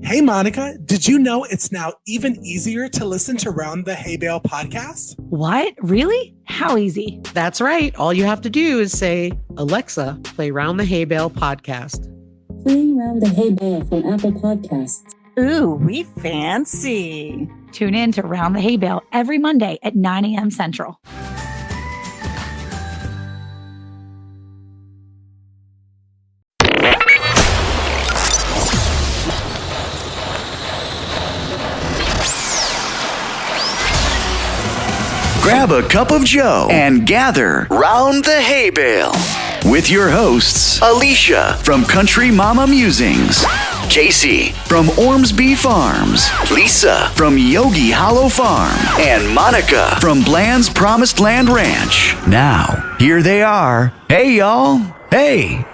Hey, Monica, did you know it's now even easier to listen to Round the Hay Bale podcast? What? Really? How easy? That's right. All you have to do is say, Alexa, play Round the Hay Bale podcast. Playing Round the Hay Bale from Apple Podcasts. Ooh, we fancy. Tune in to Round the Hay Bale every Monday at 9 a.m. Central. Grab a cup of joe and gather round the hay bale with your hosts, Alicia from Country Mama Musings, Cayce from Ormsby Farms, Lisa from Yogi Hollow Farm, and Monica from Bland's Promised Land Ranch. Now, here they are. Hey, y'all. Hey.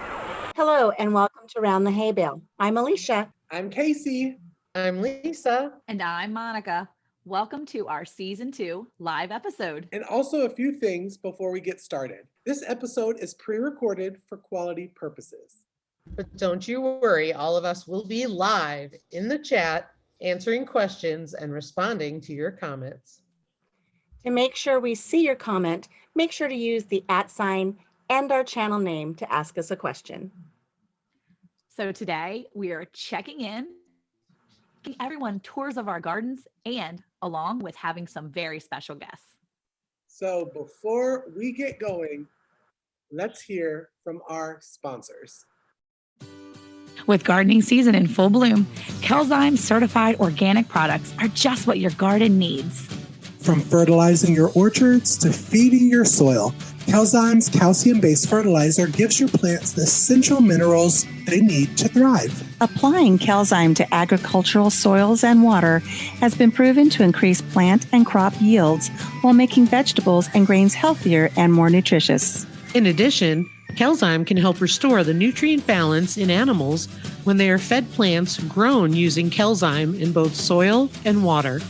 Hello, and welcome to Round the Hay Bale. I'm Alicia. I'm Cayce. I'm Lisa. And I'm Monica. Welcome to our Season 2 live episode. And also a few things before we get started. This episode is pre-recorded for quality purposes. But don't you worry, all of us will be live in the chat, answering questions and responding to your comments. To make sure we see your comment, make sure to use the @ and our channel name to ask us a question. So today we are checking in, giving everyone tours of our gardens, and along with having some very special guests. So before we get going, let's hear from our sponsors. With gardening season in full bloom, Cayce certified organic products are just what your garden needs. From fertilizing your orchards to feeding your soil, Cayce's calcium-based fertilizer gives your plants the essential minerals they need to thrive. Applying Cayce to agricultural soils and water has been proven to increase plant and crop yields while making vegetables and grains healthier and more nutritious. In addition, Cayce can help restore the nutrient balance in animals when they are fed plants grown using Cayce in both soil and water.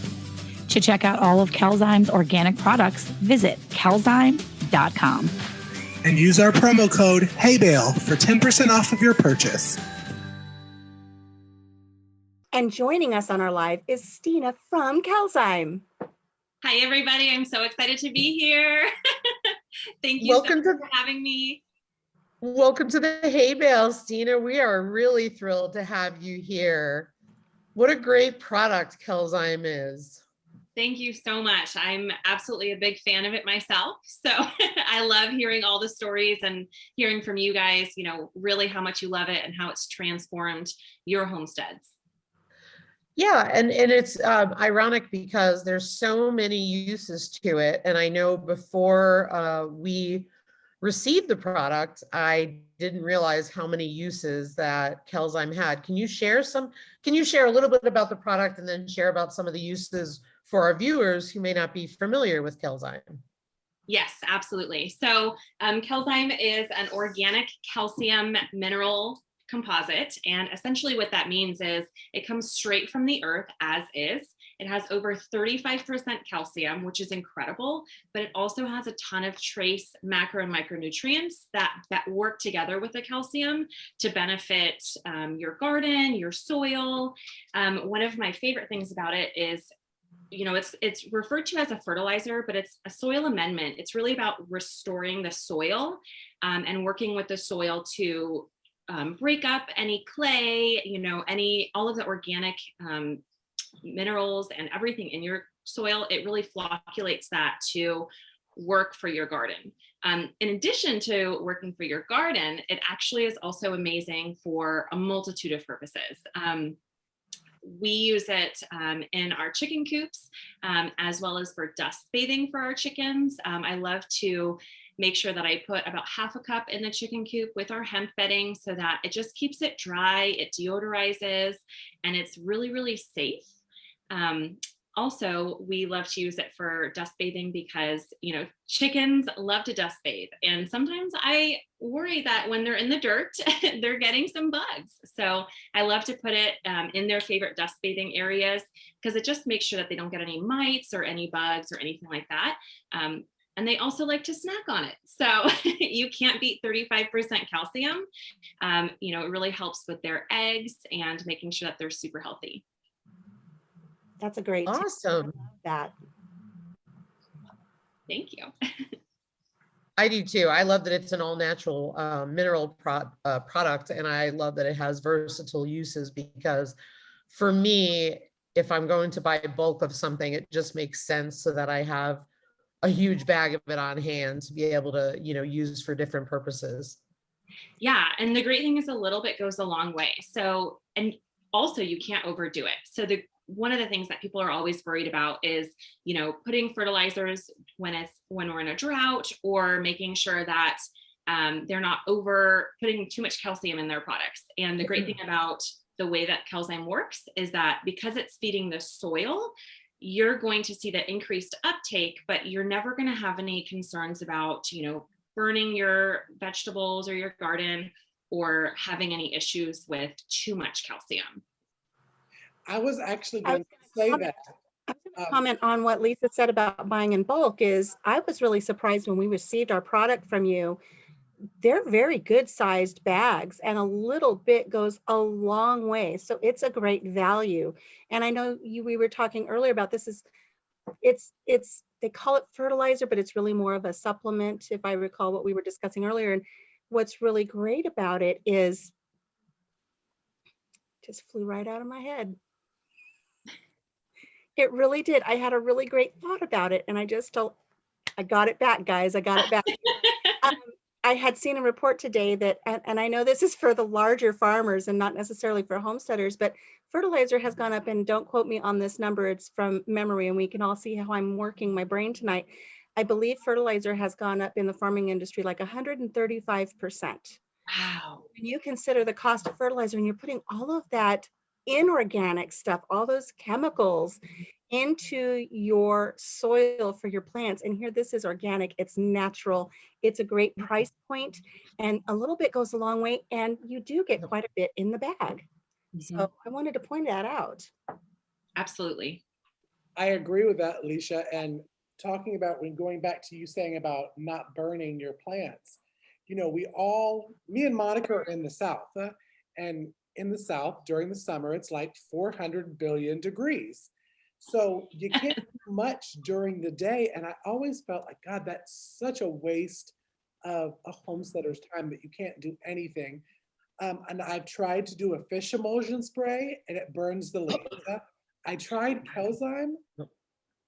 To check out all of Cayce's organic products, visit cayce.com. And use our promo code HAYBALE for 10% off of your purchase. And joining us on our live is Stina from Cayce. Hi, everybody. I'm so excited to be here. Thank you Welcome so much for having me. Welcome to the Hay Bale, Stina. We are really thrilled to have you here. What a great product Cayce is. Thank you so much. I'm absolutely a big fan of it myself. So I love hearing all the stories and hearing from you guys, really how much you love it and how it's transformed your homesteads. Yeah, and it's ironic because there's so many uses to it. And I know before we received the product, I didn't realize how many uses that Cayce had. Can you share a little bit about the product and then share about some of the uses for our viewers who may not be familiar with Cayce? Yes, absolutely. So Cayce is an organic calcium mineral composite. And essentially what that means is it comes straight from the earth as is. It has over 35% calcium, which is incredible, but it also has a ton of trace macro and micronutrients that work together with the calcium to benefit your garden, your soil. One of my favorite things about it is it's referred to as a fertilizer, but it's a soil amendment. It's really about restoring the soil and working with the soil to break up any clay, all of the organic minerals and everything in your soil. It really flocculates that to work for your garden. In addition to working for your garden, it actually is also amazing for a multitude of purposes. We use it in our chicken coops, as well as for dust bathing for our chickens. I love to make sure that I put about half a cup in the chicken coop with our hemp bedding so that it just keeps it dry, it deodorizes, and it's really, really safe. Also, we love to use it for dust bathing because, chickens love to dust bathe. And sometimes I worry that when they're in the dirt, they're getting some bugs. So I love to put it in their favorite dust bathing areas because it just makes sure that they don't get any mites or any bugs or anything like that. and they also like to snack on it. So you can't beat 35% calcium. It really helps with their eggs and making sure that they're super healthy. That's a great tip. Awesome. I love that. Thank you. I do too. I love that it's an all natural mineral product, and I love that it has versatile uses, because for me, if I'm going to buy bulk of something, it just makes sense so that I have a huge bag of it on hand to be able to, use for different purposes. Yeah. And the great thing is a little bit goes a long way. So, and also you can't overdo it. So one of the things that people are always worried about is, putting fertilizers when we're in a drought, or making sure that they're not putting too much calcium in their products. And the great thing about the way that Cayce works is that because it's feeding the soil, you're going to see the increased uptake, but you're never going to have any concerns about, burning your vegetables or your garden, or having any issues with too much calcium. I was actually going to say that. I was going to comment on what Lisa said about buying in bulk. Is I was really surprised when we received our product from you. They're very good sized bags, and a little bit goes a long way. So it's a great value. And I know we were talking earlier about this it's they call it fertilizer, but it's really more of a supplement, if I recall what we were discussing earlier. And what's really great about it is, just flew right out of my head. It really did. I had a really great thought about it, and I got it back, guys. I got it back. I had seen a report today that, and I know this is for the larger farmers and not necessarily for homesteaders, but fertilizer has gone up, and don't quote me on this number, it's from memory, and we can all see how I'm working my brain tonight. I believe fertilizer has gone up in the farming industry like 135%. Wow. When you consider the cost of fertilizer, and you're putting all of that inorganic stuff, all those chemicals into your soil for your plants, and here this is organic, it's natural, it's a great price point, and a little bit goes a long way, and you do get quite a bit in the bag. So I wanted to point that out. Absolutely. I agree with that, Alicia. And talking about, when going back to you saying about not burning your plants, me and Monica are in the South, and in the South during the summer, it's like 400 billion degrees. So you can't do much during the day. And I always felt like, God, that's such a waste of a homesteader's time that you can't do anything. And I've tried to do a fish emulsion spray, and it burns the leaves. I tried Cayce,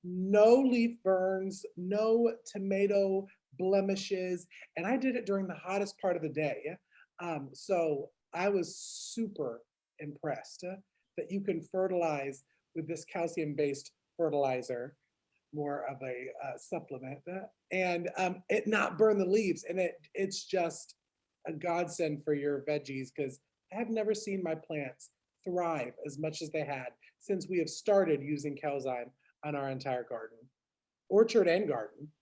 no leaf burns, no tomato blemishes, and I did it during the hottest part of the day. So I was super impressed that you can fertilize with this calcium-based fertilizer, more of a supplement, and it not burn the leaves. And it's just a godsend for your veggies, because I have never seen my plants thrive as much as they had since we have started using Cayce on our entire garden, orchard and garden.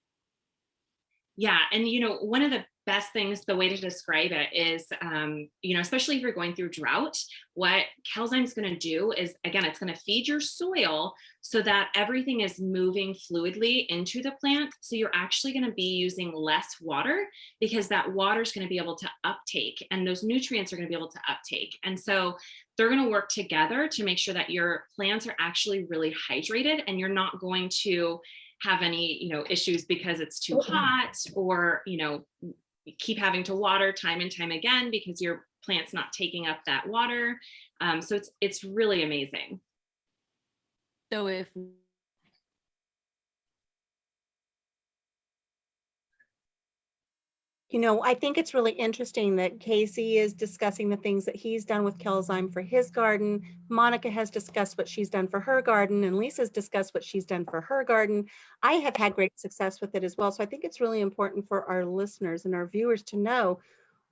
Yeah. And, one of the best things, the way to describe it is, especially if you're going through drought, what Cayce is going to do is, again, it's going to feed your soil so that everything is moving fluidly into the plant. So you're actually going to be using less water, because that water is going to be able to uptake, and those nutrients are going to be able to uptake. And so they're going to work together to make sure that your plants are actually really hydrated, and you're not going to have any, issues because it's too hot, or, keep having to water time and time again because your plant's not taking up that water. So it's really amazing. So if I think it's really interesting that Cayce is discussing the things that he's done with Cayce for his garden. Monica has discussed what she's done for her garden, and Lisa's discussed what she's done for her garden. I have had great success with it as well. So I think it's really important for our listeners and our viewers to know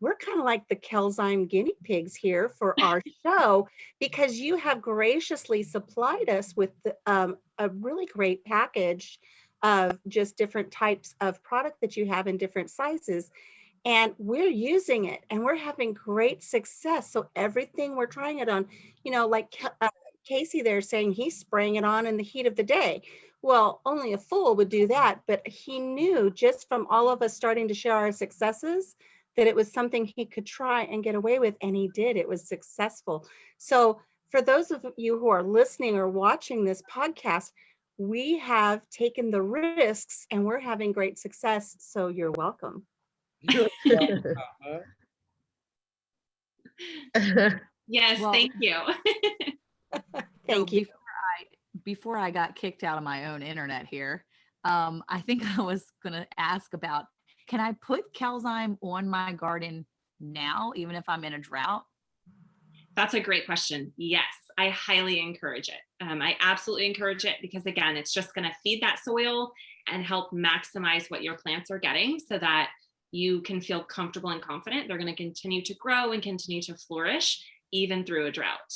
we're kind of like the Cayce guinea pigs here for our show, because you have graciously supplied us with a really great package of just different types of product that you have in different sizes. And we're using it, and we're having great success. So everything we're trying it on, like Cayce there saying he's spraying it on in the heat of the day. Well, only a fool would do that, but he knew just from all of us starting to share our successes that it was something he could try and get away with, and he did. It was successful. So for those of you who are listening or watching this podcast, we have taken the risks and we're having great success. So you're welcome. You're welcome, huh? Yes, Well- thank you. Thank you. Before I got kicked out of my own internet here, I think I was going to ask about, can I put Cayce on my garden now, even if I'm in a drought? That's a great question. Yes, I highly encourage it. I absolutely encourage it because, again, it's just going to feed that soil and help maximize what your plants are getting so that you can feel comfortable and confident they're going to continue to grow and continue to flourish even through a drought.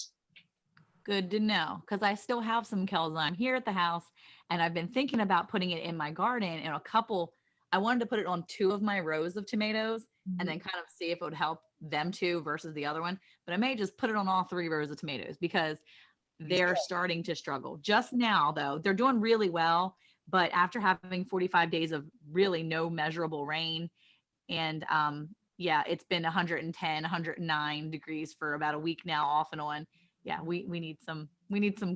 Good to know, because I still have some Cayce here at the house, and I've been thinking about putting it in my garden in a couple. I wanted to put it on 2 of my rows of tomatoes and then kind of see if it would help them 2 versus the other one. But I may just put it on all 3 rows of tomatoes because they're starting to struggle. Just now, though, they're doing really well. But after having 45 days of really no measurable rain, and yeah, it's been 110, 109 degrees for about a week now, off and on. Yeah, we need some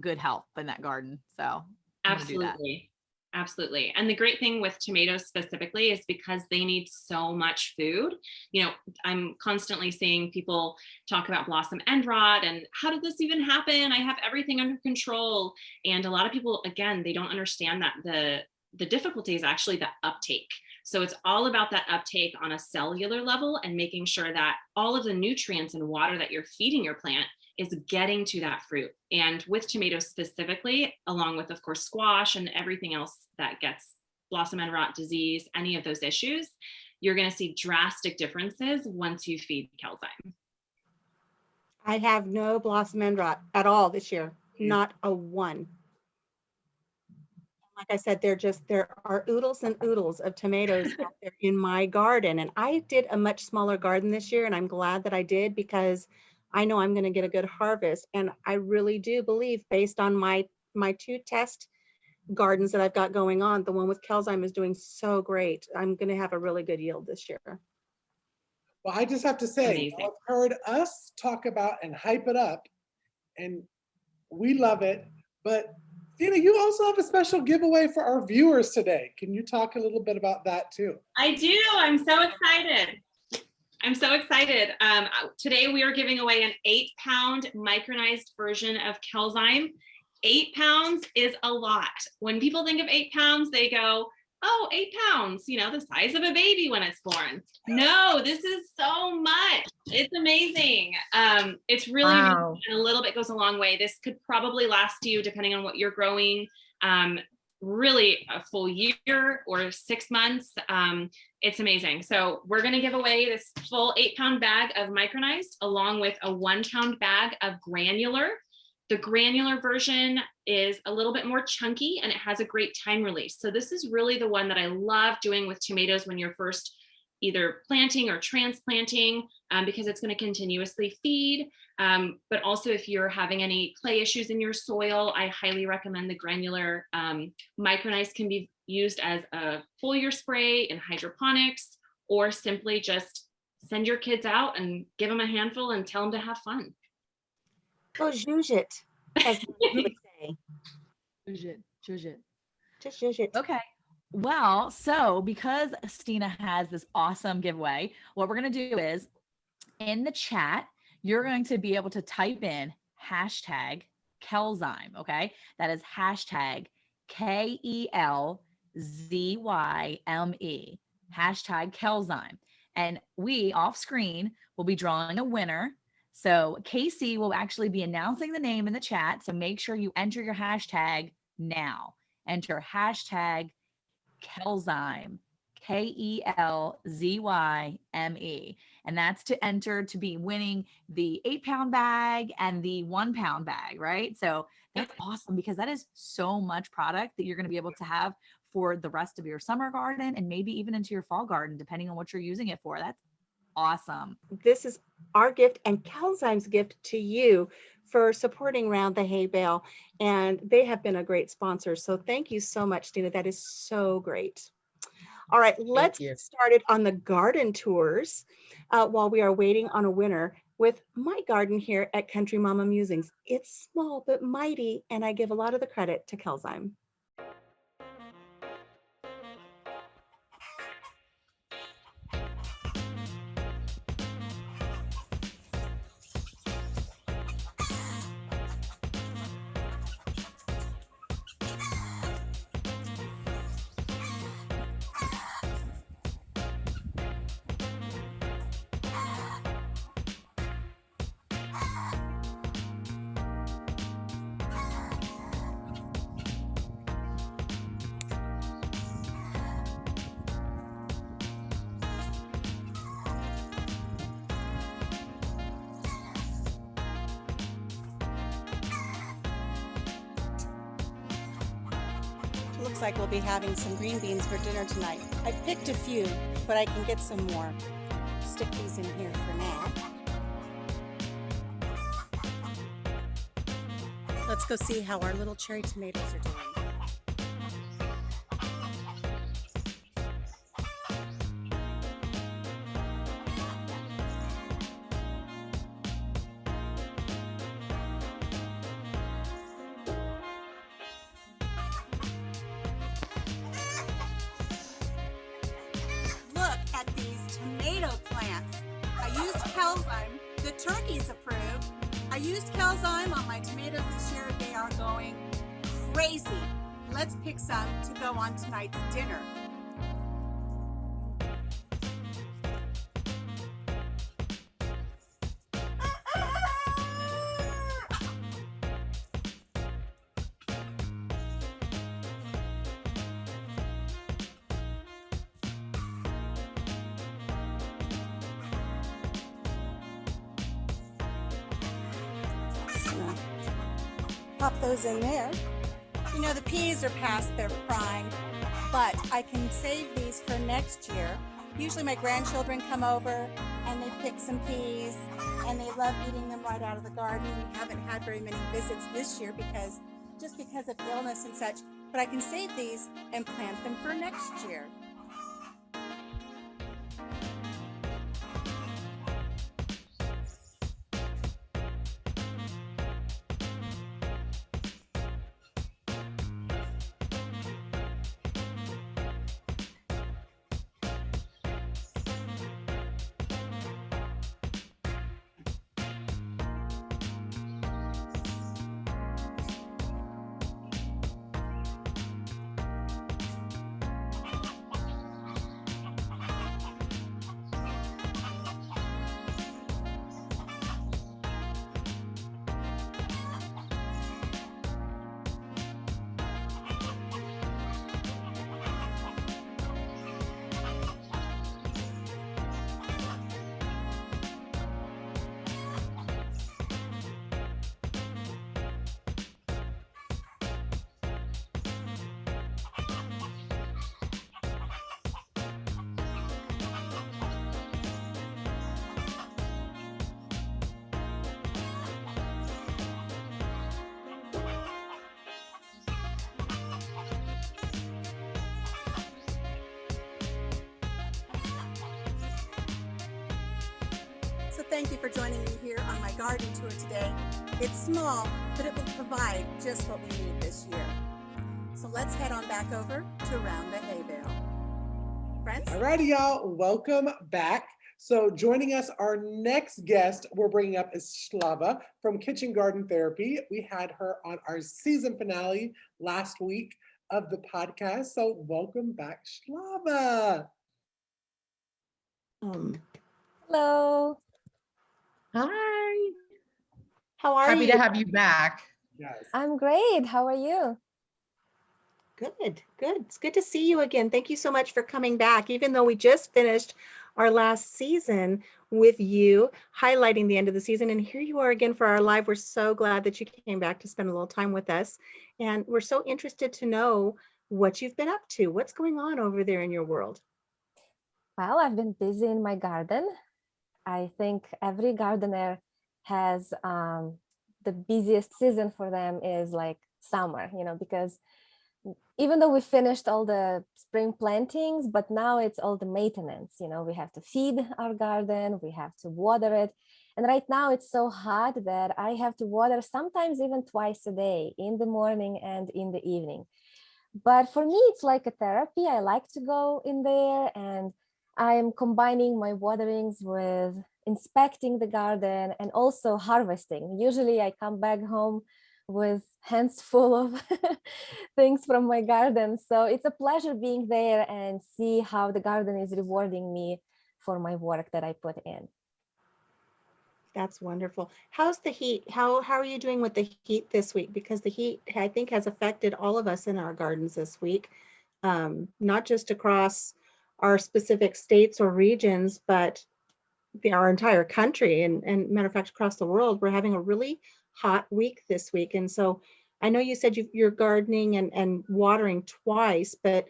good help in that garden. So I'm gonna do that. Absolutely. Absolutely. And the great thing with tomatoes specifically is because they need so much food. You know, I'm constantly seeing people talk about blossom end rot and how did this even happen? I have everything under control. And a lot of people, again, they don't understand that the difficulty is actually the uptake. So it's all about that uptake on a cellular level and making sure that all of the nutrients and water that you're feeding your plant is getting to that fruit. And with tomatoes specifically, along with, of course, squash and everything else that gets blossom end rot disease, any of those issues, you're going to see drastic differences once you feed Cayce. I have no blossom end rot at all this year, not a one. Like I said, there are oodles and oodles of tomatoes out there in my garden. And I did a much smaller garden this year, and I'm glad that I did because I know I'm going to get a good harvest. And I really do believe, based on my 2 test gardens that I've got going on, the one with Cayce is doing so great. I'm going to have a really good yield this year. Well, I just have to say, Amazing. I've heard us talk about and hype it up, and we love it. But Dina, you also have a special giveaway for our viewers today. Can you talk a little bit about that too? I do. I'm so excited. I'm so excited. Today we are giving away an 8-pound micronized version of Cayce. 8 pounds is a lot. When people think of 8 pounds, they go, oh, 8 pounds, you know, the size of a baby when it's born. No, this is so much. It's amazing. It's really amazing, and a little bit goes a long way. This could probably last you, depending on what you're growing, really a full year or 6 months. It's amazing. So we're going to give away this full 8-pound bag of micronized along with a 1-pound bag of granular. The granular version is a little bit more chunky and it has a great time release. So this is really the one that I love doing with tomatoes when you're first either planting or transplanting, because it's going to continuously feed. But also if you're having any clay issues in your soil, I highly recommend the granular. Micronized can be used as a foliar spray in hydroponics, or simply just send your kids out and give them a handful and tell them to have fun. Go zhuzh it, as we would say. Zhuzh it. Just zhuzh it. Okay. Well, so because Stina has this awesome giveaway, what we're going to do is in the chat, you're going to be able to type in hashtag Cayce. Okay. That is hashtag KELZYME, hashtag Cayce. And we off screen will be drawing a winner. So Cayce will actually be announcing the name in the chat. So make sure you enter your hashtag now. Enter hashtag Cayce, KELZYME. And that's to enter to be winning the 8-pound bag and the 1-pound bag, right? So that's awesome because that is so much product that you're going to be able to have for the rest of your summer garden and maybe even into your fall garden, depending on what you're using it for. That's awesome. This is our gift and Cayce's gift to you for supporting Round the Hay Bale. And they have been a great sponsor. So thank you so much, Dina. That is so great. All right, let's you. get started on the garden tours while we are waiting on a winner with my garden here at Country Mama Musings. It's small but mighty, and I give a lot of the credit to Kelsheim. Looks like we'll be having some green beans for dinner tonight. I picked a few, but I can get some more. Stick these in here for now. Let's go see how our little cherry tomatoes are doing. Look at these tomato plants. I used Kelsheim. The turkeys approved. I used Kelsheim on my tomatoes this year. They are going crazy. Let's pick some to go on tonight's dinner. Pop those in there. You know, the peas are past their prime, but I can save these for next year. Usually my grandchildren come over and they pick some peas and they love eating them right out of the garden. We haven't had very many visits this year because of illness and such, but I can save these and plant them for next year. So thank you for joining me here on my garden tour today. It's small, but it will provide just what we need this year. So let's head on back over to Round the Hay Bale. Friends? Alrighty, y'all, welcome back. So joining us, our next guest we're bringing up is Slava from Kitchen Garden Therapy. We had her on our season finale last week of the podcast. So welcome back, Slava. Hello. Hi. How are Happy you? to have you back. Yes. I'm great. How are you? Good, good. It's good to see you again. Thank you so much for coming back, even though we just finished our last season with you, highlighting the end of the season. And here you are again for our live. We're so glad that you came back to spend a little time with us. And we're so interested to know what you've been up to. What's going on over there in your world? Well, I've been busy in my garden. I think every gardener has the busiest season for them is like summer, because even though we finished all the spring plantings, but now it's all the maintenance. We have to feed our garden, we have to water it. And right now it's so hot that I have to water sometimes even twice a day, in the morning and in the evening. But for me, it's like a therapy. I like to go in there, and I am combining my waterings with inspecting the garden and also harvesting. Usually I come back home with hands full of things from my garden. So it's a pleasure being there and see how the garden is rewarding me for my work that I put in. That's wonderful. How's the heat? How are you doing with the heat this week? Because the heat, I think, has affected all of us in our gardens this week, not just across our specific states or regions, but our entire country. And matter of fact, across the world, we're having a really hot week this week. And so I know you said you're gardening and watering twice, but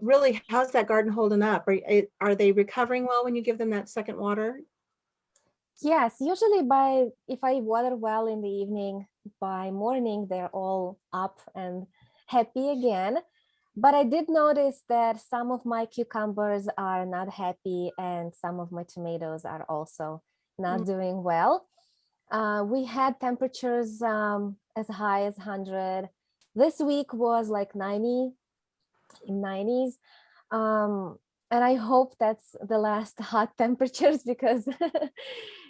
really, how's that garden holding up? Are they recovering well when you give them that second water? Yes, usually if I water well in the evening, by morning, they're all up and happy again. But I did notice that some of my cucumbers are not happy and some of my tomatoes are also not doing well. We had temperatures as high as 100. This week was like 90, in 90s. And I hope that's the last hot temperatures, because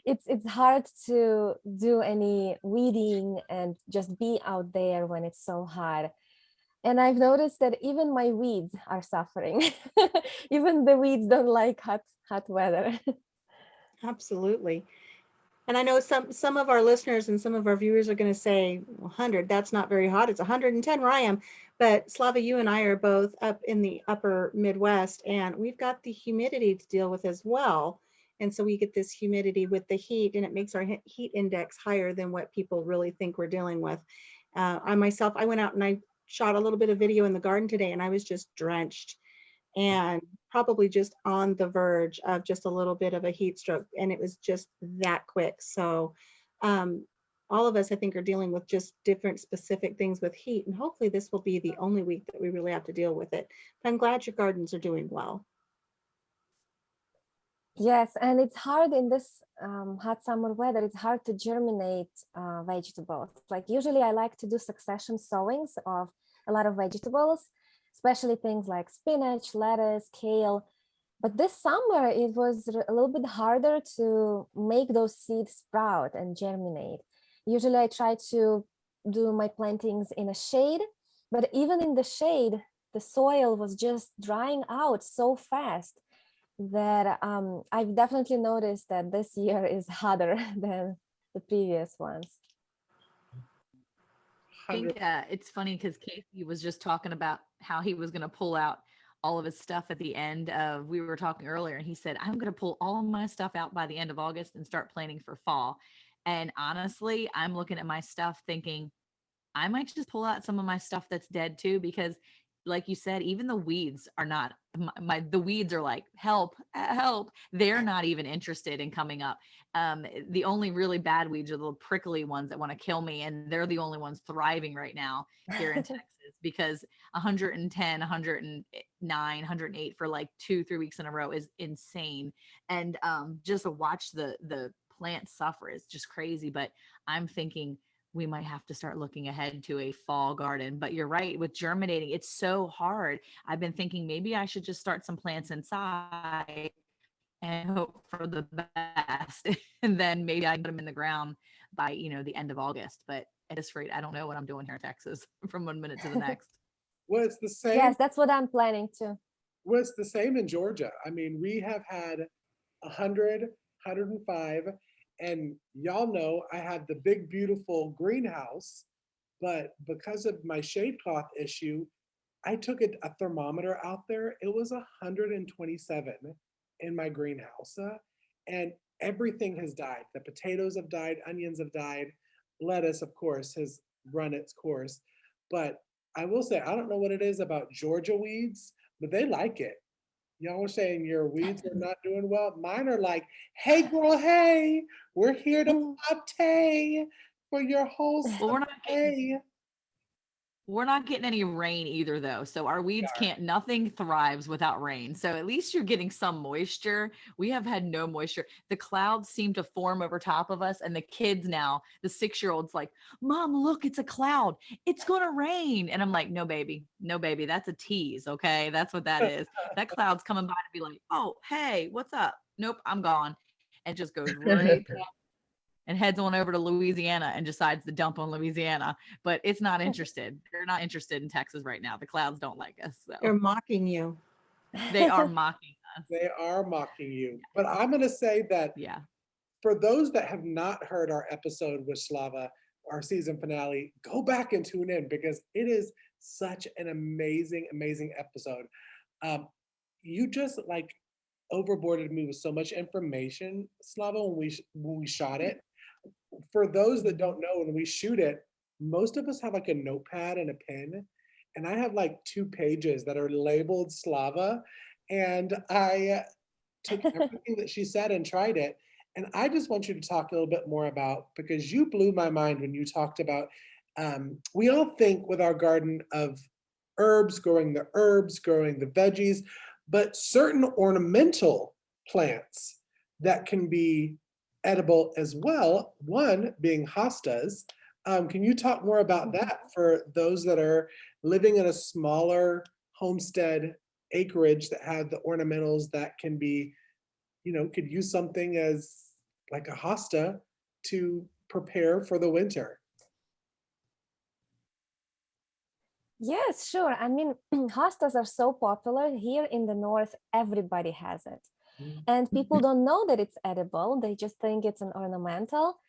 it's hard to do any weeding and just be out there when it's so hot. And I've noticed that even my weeds are suffering. Even the weeds don't like hot weather. Absolutely. And I know some of our listeners and some of our viewers are going to say, 100, that's not very hot. It's 110 where I am. But Slava, you and I are both up in the upper Midwest, and we've got the humidity to deal with as well. And so we get this humidity with the heat, and it makes our heat index higher than what people really think we're dealing with. I myself, I went out and I shot a little bit of video in the garden today, and I was just drenched and probably just on the verge of just a little bit of a heat stroke. And it was just that quick. So all of us, I think, are dealing with just different specific things with heat. And hopefully this will be the only week that we really have to deal with it. But I'm glad your gardens are doing well. Yes, and it's hard in this hot summer weather. It's hard to germinate vegetables. Like usually I like to do succession sowings of a lot of vegetables, especially things like spinach, lettuce, kale. But this summer, it was a little bit harder to make those seeds sprout and germinate. Usually I try to do my plantings in a shade, but even in the shade, the soil was just drying out so fast that I've definitely noticed that this year is hotter than the previous ones. I think it's funny because Casey was just talking about how he was going to pull out all of his stuff at the end of, we were talking earlier, and he said, I'm going to pull all of my stuff out by the end of August and start planning for fall. And honestly, I'm looking at my stuff thinking, I might just pull out some of my stuff that's dead too, because like you said, even the weeds are not the weeds are like, help. They're not even interested in coming up. The only really bad weeds are the little prickly ones that want to kill me. And they're the only ones thriving right now here in Texas, because 110, 109, 108 for like 2-3 weeks in a row is insane. And just to watch the plant suffer is just crazy. But I'm thinking, we might have to start looking ahead to a fall garden. But you're right, with germinating, it's so hard. I've been thinking maybe I should just start some plants inside and hope for the best. And then maybe I can put them in the ground by, the end of August. But at this rate, I don't know what I'm doing here in Texas from one minute to the next. Well, it's the same. Yes, that's what I'm planning to. Well, it's the same in Georgia. I mean, we have had 100, 105. And y'all know I had the big, beautiful greenhouse, but because of my shade cloth issue, I took a thermometer out there. It was 127 in my greenhouse. And everything has died. The potatoes have died, onions have died, lettuce, of course, has run its course. But I will say, I don't know what it is about Georgia weeds, but they like it. Y'all were saying your weeds are not doing well. Mine are like, hey girl, hey, we're here to pop tay. for your whole Well, day. we're not getting any rain either though. So our weeds can't, nothing thrives without rain. So at least you're getting some moisture. We have had no moisture. The clouds seem to form over top of us, and the kids now, the 6-year-old's like, Mom, look, it's a cloud. It's going to rain. And I'm like, no, baby, that's a tease. Okay. That's what that is. That cloud's coming by to be like, oh, hey, what's up? Nope, I'm gone. And just goes right past and heads on over to Louisiana and decides to dump on Louisiana, but it's not interested. They're not interested in Texas right now. The clouds don't like us. They're So mocking you. they are mocking us. They are mocking you. But I'm going to say that Yeah. for those that have not heard our episode with Slava, our season finale, go back and tune in because it is such an amazing, amazing episode. You just like overboarded me with so much information, Slava, when we shot it. For those that don't know, when we shoot it, most of us have like a notepad and a pen. And I have like 2 pages that are labeled Slava. And I took everything that she said and tried it. And I just want you to talk a little bit more about, because you blew my mind when you talked about, we all think with our garden of growing the veggies, but certain ornamental plants that can be edible as well, one being hostas. Can you talk more about that for those that are living in a smaller homestead acreage that have the ornamentals that can be, could use something as like a hosta to prepare for the winter? Yes, sure. I mean, hostas are so popular here in the north, everybody has it. And people don't know that it's edible. They just think it's an ornamental.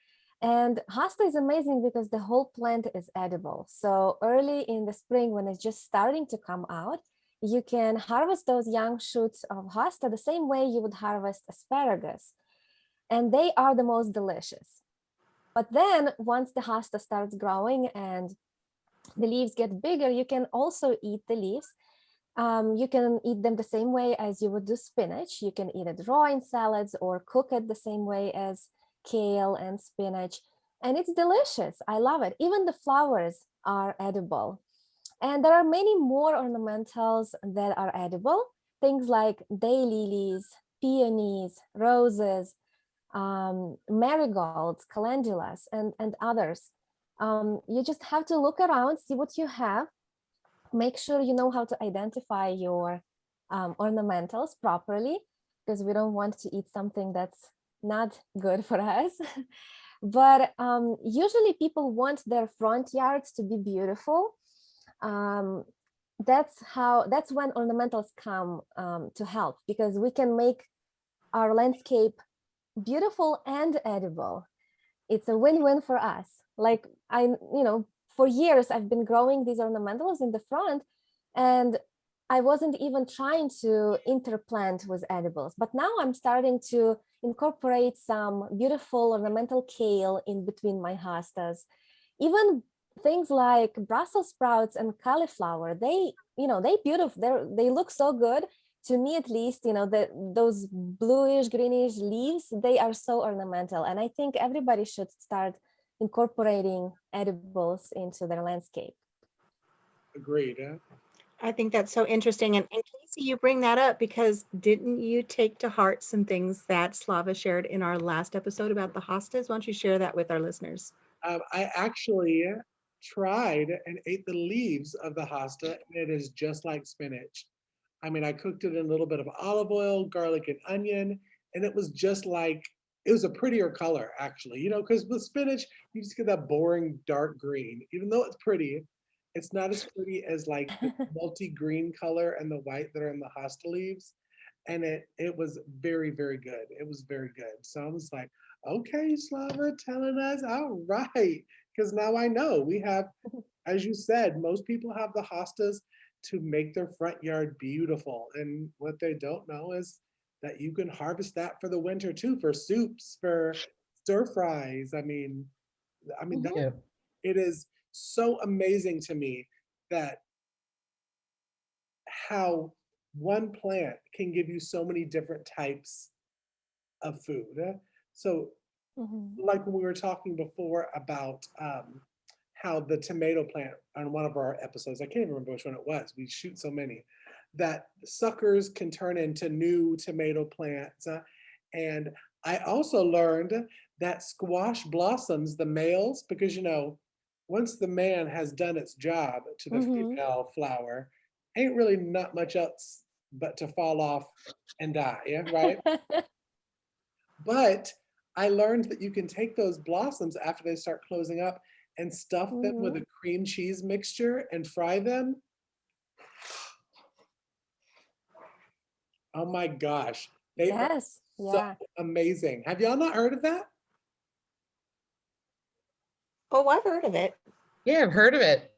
And hosta is amazing because the whole plant is edible. So early in the spring, when it's just starting to come out, you can harvest those young shoots of hosta the same way you would harvest asparagus. And they are the most delicious. But then once the hosta starts growing and the leaves get bigger, you can also eat the leaves. You can eat them the same way as you would do spinach. You can eat it raw in salads or cook it the same way as kale and spinach. And it's delicious. I love it. Even the flowers are edible. And there are many more ornamentals that are edible. Things like daylilies, peonies, roses, marigolds, calendulas, and others. You just have to look around, see what you have. Make sure you know how to identify your ornamentals properly, because we don't want to eat something that's not good for us. But usually people want their front yards to be beautiful. That's when ornamentals come to help, because we can make our landscape beautiful and edible. It's a win-win for us. Like for years I've been growing these ornamentals in the front, and I wasn't even trying to interplant with edibles, but now I'm starting to incorporate some beautiful ornamental kale in between my hostas. Even things like Brussels sprouts and cauliflower, they beautiful. They look so good to me, at least. Those bluish greenish leaves, they are so ornamental, and I think everybody should start incorporating edibles into their landscape. Agreed. I think that's so interesting. And Cayce, you bring that up because didn't you take to heart some things that Slava shared in our last episode about the hostas? Why don't you share that with our listeners? I actually tried and ate the leaves of the hosta, and it is just like spinach. I mean, I cooked it in a little bit of olive oil, garlic, and onion, and it was just like, it was a prettier color, actually, because with spinach, you just get that boring dark green. Even though it's pretty, it's not as pretty as like the multi-green color and the white that are in the hosta leaves. And it was very, very good. It was very good. So I was like, okay, Slava telling us, all right. Because now I know we have, as you said, most people have the hostas to make their front yard beautiful. And what they don't know is that you can harvest that for the winter too, for soups, for stir fries. I mean, it is so amazing to me that how one plant can give you so many different types of food. So Mhm. like when we were talking before about how the tomato plant on one of our episodes, I can't even remember which one it was, we shoot so many, that suckers can turn into new tomato plants. And I also learned that squash blossoms, the males, because once the man has done its job to the Mhm. female flower, ain't really not much else but to fall off and die, yeah, right? But I learned that you can take those blossoms after they start closing up and stuff them with Mhm. a cream cheese mixture and fry them. Oh my gosh, they are Yes. so Yeah. amazing. Have y'all not heard of that? Oh, I've heard of it. Yeah, I've heard of it.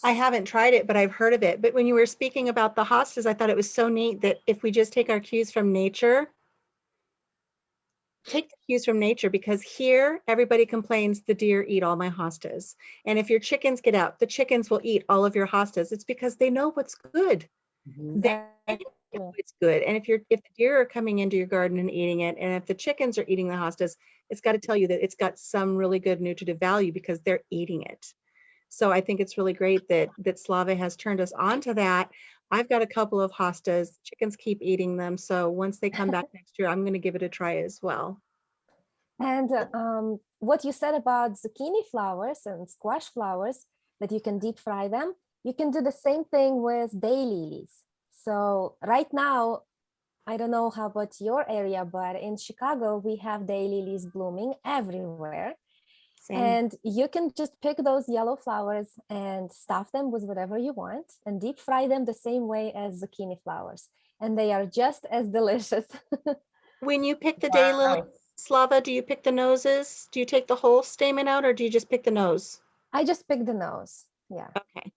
I haven't tried it, but I've heard of it. But when you were speaking about the hostas, I thought it was so neat that if we just take our cues from nature, take the cues from nature, because here everybody complains the deer eat all my hostas. And if your chickens get out, the chickens will eat all of your hostas. It's because they know what's good. Mhm. They know it's good. And if the deer are coming into your garden and eating it, and if the chickens are eating the hostas, it's got to tell you that it's got some really good nutritive value because they're eating it. So I think it's really great that Slava has turned us on to that. I've got a couple of hostas. Chickens keep eating them. So once they come back next year, I'm going to give it a try as well. And what you said about zucchini flowers and squash flowers, that you can deep fry them, you can do the same thing with daylilies. So right now, I don't know how about your area, but in Chicago, we have daylilies blooming everywhere. Same. And you can just pick those yellow flowers and stuff them with whatever you want and deep fry them the same way as zucchini flowers. And they are just as delicious. When you pick the Wow. daylilies, Slava, do you pick the noses? Do you take the whole stamen out, or do you just pick the nose? I just pick the nose. Yeah. Okay.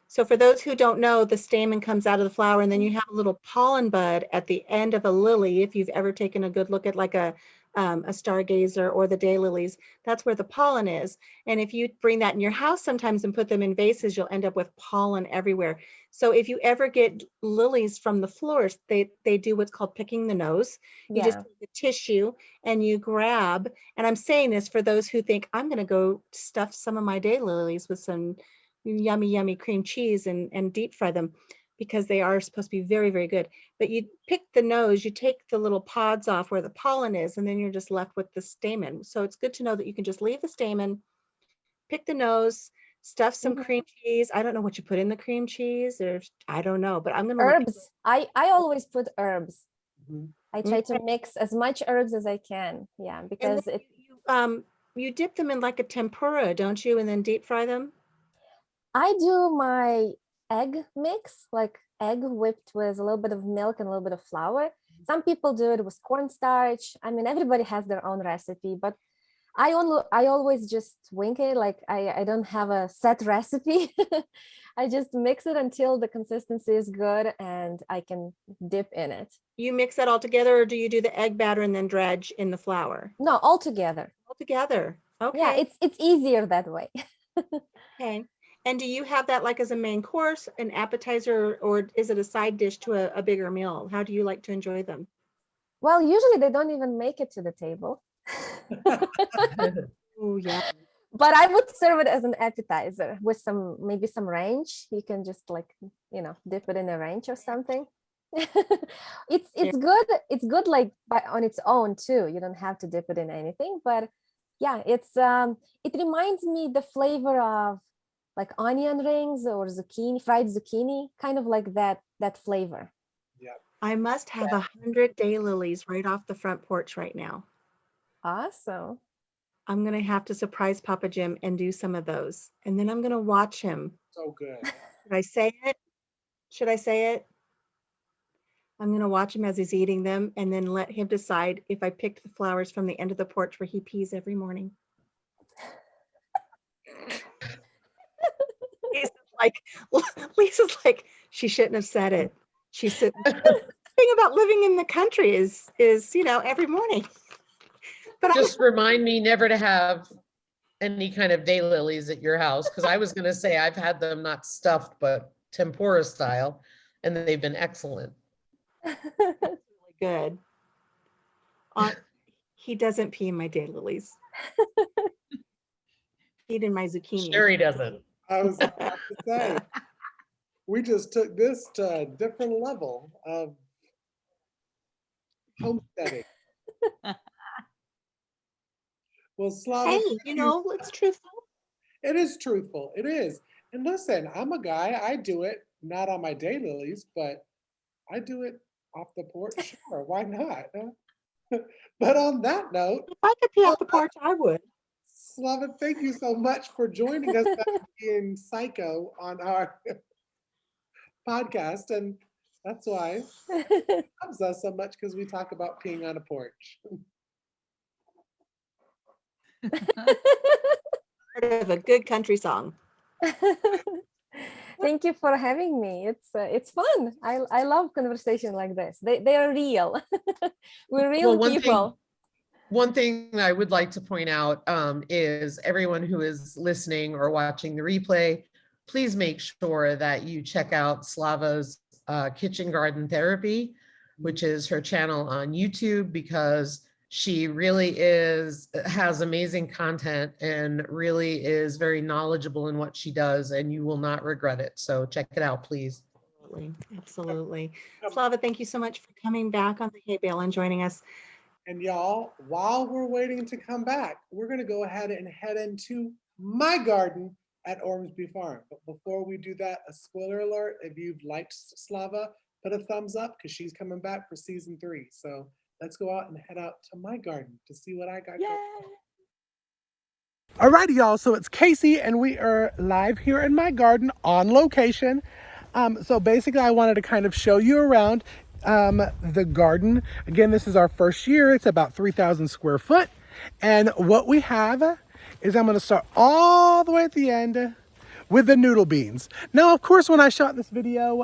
So for those who don't know, the stamen comes out of the flower, and then you have a little pollen bud at the end of a lily. If you've ever taken a good look at like a stargazer or the daylilies, that's where the pollen is. And if you bring that in your house sometimes and put them in vases, you'll end up with pollen everywhere. So if you ever get lilies from the florist, they do what's called picking the nose. You just Yeah. take the tissue and you grab, and I'm saying this for those who think I'm going to go stuff some of my daylilies with some yummy cream cheese and deep fry them, because they are supposed to be very, very good. But you pick the nose, you take the little pods off where the pollen is, and then you're just left with the stamen. So it's good to know that you can just leave the stamen, pick the nose, stuff some Mhm. cream cheese. I don't know what you put in the cream cheese, or I don't know, but I'm going to look. Herbs. I always put herbs. Mhm. I try to mix as much herbs as I can. Yeah, And because then it you dip them in like a tempura, don't you? And then deep fry them. I do my egg mix, like egg whipped with a little bit of milk and a little bit of flour. Some people do it with cornstarch. I mean, everybody has their own recipe, but I always just wing it. Like I don't have a set recipe. I just mix it until the consistency is good and I can dip in it. You mix that all together, or do you do the egg batter and then dredge in the flour? No, all together. All together. Okay. Yeah, it's easier that way. Okay. And do you have that like as a main course, an appetizer, or is it a side dish to a bigger meal? How do you like to enjoy them? Well, usually they don't even make it to the table. Oh, yeah. But I would serve it as an appetizer with maybe some ranch. You can just dip it in a ranch or something. It's good. It's good like on its own too. You don't have to dip it in anything. But yeah, it reminds me the flavor of like onion rings or fried zucchini, kind of like that flavor. Yeah. I must have 100 daylilies right off the front porch right now. Awesome. I'm going to have to surprise Papa Jim and do some of those. And then I'm going to watch him. So good. Should I say it? Should I say it? I'm going to watch him as he's eating them, and then let him decide if I picked the flowers from the end of the porch where he pees every morning. Lisa's like, she shouldn't have said it. She said, the thing about living in the country is every morning. But just remind me never to have any kind of daylilies at your house, because I was going to say I've had them not stuffed but tempura style, and they've been excellent. Really good. He doesn't pee in my daylilies. Peed in my zucchini. Sure he doesn't. I was about to say, we just took this to a different level of homesteading. Well, Slava, Hey, thank you know, it's truthful. It is truthful. It is. And listen, I'm a guy. I do it not on my daylilies, but I do it off the porch. Sure, why not? But on that note, If I could pee off the porch, I would. Slava, thank you so much for joining us in Psycho on our podcast. And that's why it loves us so much, because we talk about peeing on a porch. Part of a good country song. Thank you for having me. It's fun. I love conversation like this. They are real. We're real people. One thing I would like to point out is everyone who is listening or watching the replay, please make sure that you check out Slava's Kitchen Garden Therapy, which is her channel on YouTube, because she really has amazing content and really is very knowledgeable in what she does, and you will not regret it. So check it out, please. Absolutely. Slava, thank you so much for coming back on the Hay Bale and joining us. And y'all, while we're waiting to come back, we're going to go ahead and head into my garden at Ormsby Farm. But before we do that, a spoiler alert: if you've liked Slava, put a thumbs up, because she's coming back for season 3. So let's go out and head out to my garden to see what I got. Alrighty, y'all. So it's Cayce, and we are live here in my garden on location. So basically, I wanted to kind of show you around the garden. Again, this is our first year. It's about 3,000 square foot. And what we have is, I'm going to start all the way at the end with the noodle beans. Now, of course, when I shot this video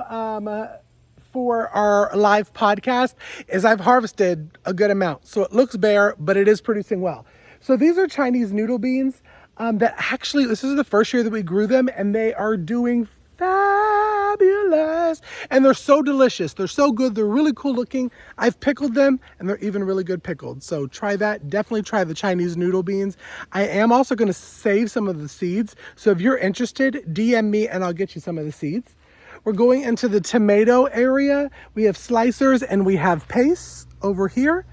for our live podcast, is I've harvested a good amount. So it looks bare, but it is producing well. So these are Chinese noodle beans that actually, this is the first year that we grew them, and they are doing fabulous. And they're so delicious. They're so good. They're really cool looking. I've pickled them, and they're even really good pickled. So try that. Definitely try the Chinese noodle beans. I am also going to save some of the seeds. So if you're interested, DM me and I'll get you some of the seeds. We're going into the tomato area. We have slicers and we have paste over here.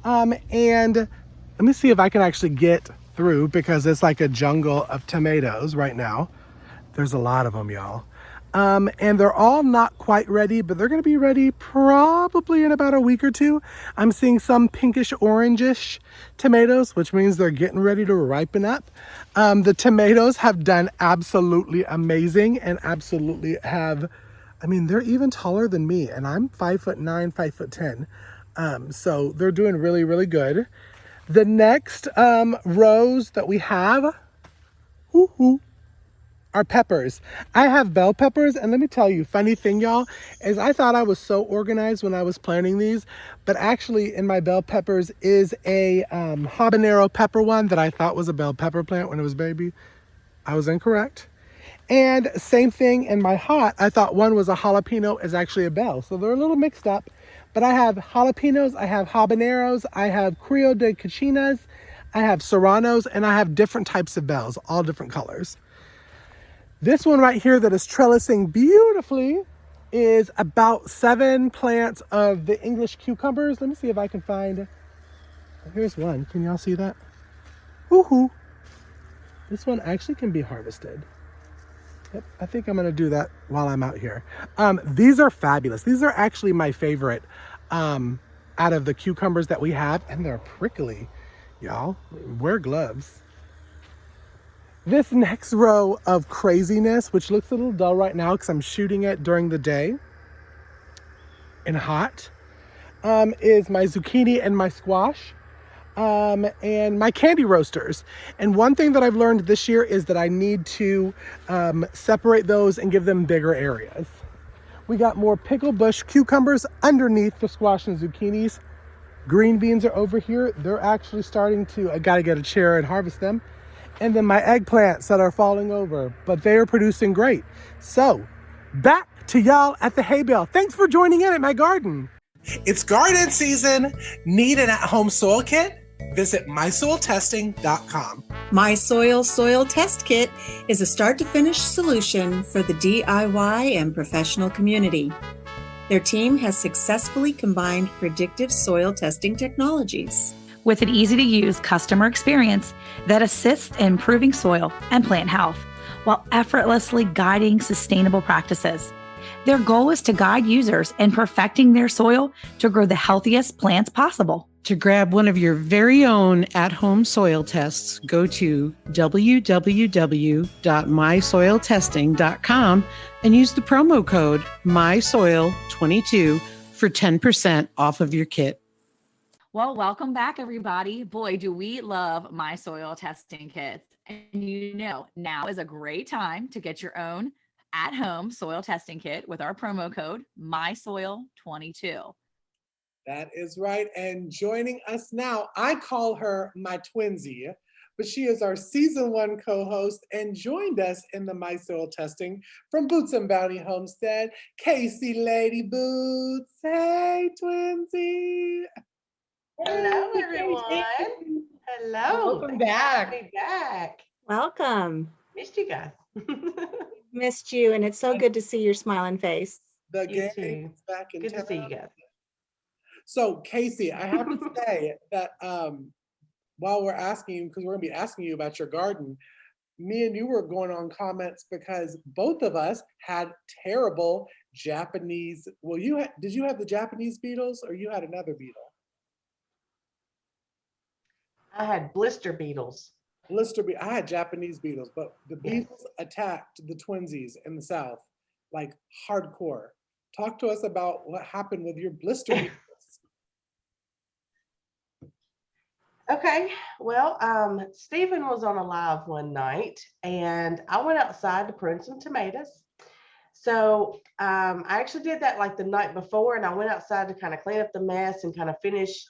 And let me see if I can actually get through, because it's like a jungle of tomatoes right now. There's a lot of them, y'all. And they're all not quite ready, but they're going to be ready probably in about a week or two. I'm seeing some pinkish orangish tomatoes, which means they're getting ready to ripen up. The tomatoes have done absolutely amazing, and absolutely have, I mean, they're even taller than me, and I'm 5'9", 5'10". So they're doing really, really good. The next rows that we have, are peppers. I have bell peppers, and let me tell you, funny thing, y'all, is I thought I was so organized when I was planting these, but actually in my bell peppers is a habanero pepper one that I thought was a bell pepper plant when it was baby. I was incorrect. And same thing in my hot, I thought one was a jalapeno, is actually a bell. So they're a little mixed up, but I have jalapenos, I have habaneros, I have Criollo de Cachinas, I have serranos, and I have different types of bells, all different colors. This one right here that is trellising beautifully is about 7 plants of the English cucumbers. Let me see if I can find, here's one. Can y'all see that? Woohoo! This one actually can be harvested. Yep, I think I'm gonna do that while I'm out here. These are fabulous. These are actually my favorite out of the cucumbers that we have, and they're prickly, y'all. Wear gloves. This next row of craziness, which looks a little dull right now because I'm shooting it during the day and hot, is my zucchini and my squash, and my candy roasters. And one thing that I've learned this year is that I need to separate those and give them bigger areas. We got more pickle bush cucumbers underneath the squash and zucchinis. Green beans are over here. They're actually starting to, I gotta get a chair and harvest them. And then my eggplants that are falling over, but they are producing great. So back to y'all at the hay bale. Thanks for joining in at my garden. It's garden season. Need an at-home soil kit? Visit mysoiltesting.com. My Soil Soil Test Kit is a start-to-finish solution for the DIY and professional community. Their team has successfully combined predictive soil testing technologies with an easy-to-use customer experience that assists in improving soil and plant health while effortlessly guiding sustainable practices. Their goal is to guide users in perfecting their soil to grow the healthiest plants possible. To grab one of your very own at-home soil tests, go to www.mysoiltesting.com and use the promo code MySoil22 for 10% off of your kit. Well, welcome back, everybody. Boy, do we love My Soil Testing Kits. And now is a great time to get your own at-home soil testing kit with our promo code MySoil22. That is right. And joining us now, I call her my twinsie, but she is our season 1 co-host and joined us in the My Soil Testing from Boots and Bounty Homestead, Cayce Lady Boots. Hey, twinsie. Hello, everyone. Hello. Welcome back. Be back. Welcome. Missed you guys. Missed you, and it's so good to see your smiling face. The You gang too. is back in Good town. to see you guys. So, Cayce, I have to say that while we're asking you, because we're going to be asking you about your garden, me and you were going on comments because both of us had terrible Japanese. Well, did you have the Japanese beetles or you had another beetle? I had blister beetles. I had Japanese beetles, but the beetles attacked the twinsies in the South like hardcore. Talk to us about what happened with your blister beetles. Okay, well, Stephen was on a live one night and I went outside to prune some tomatoes. So I actually did that like the night before, and I went outside to kind of clean up the mess and kind of finish,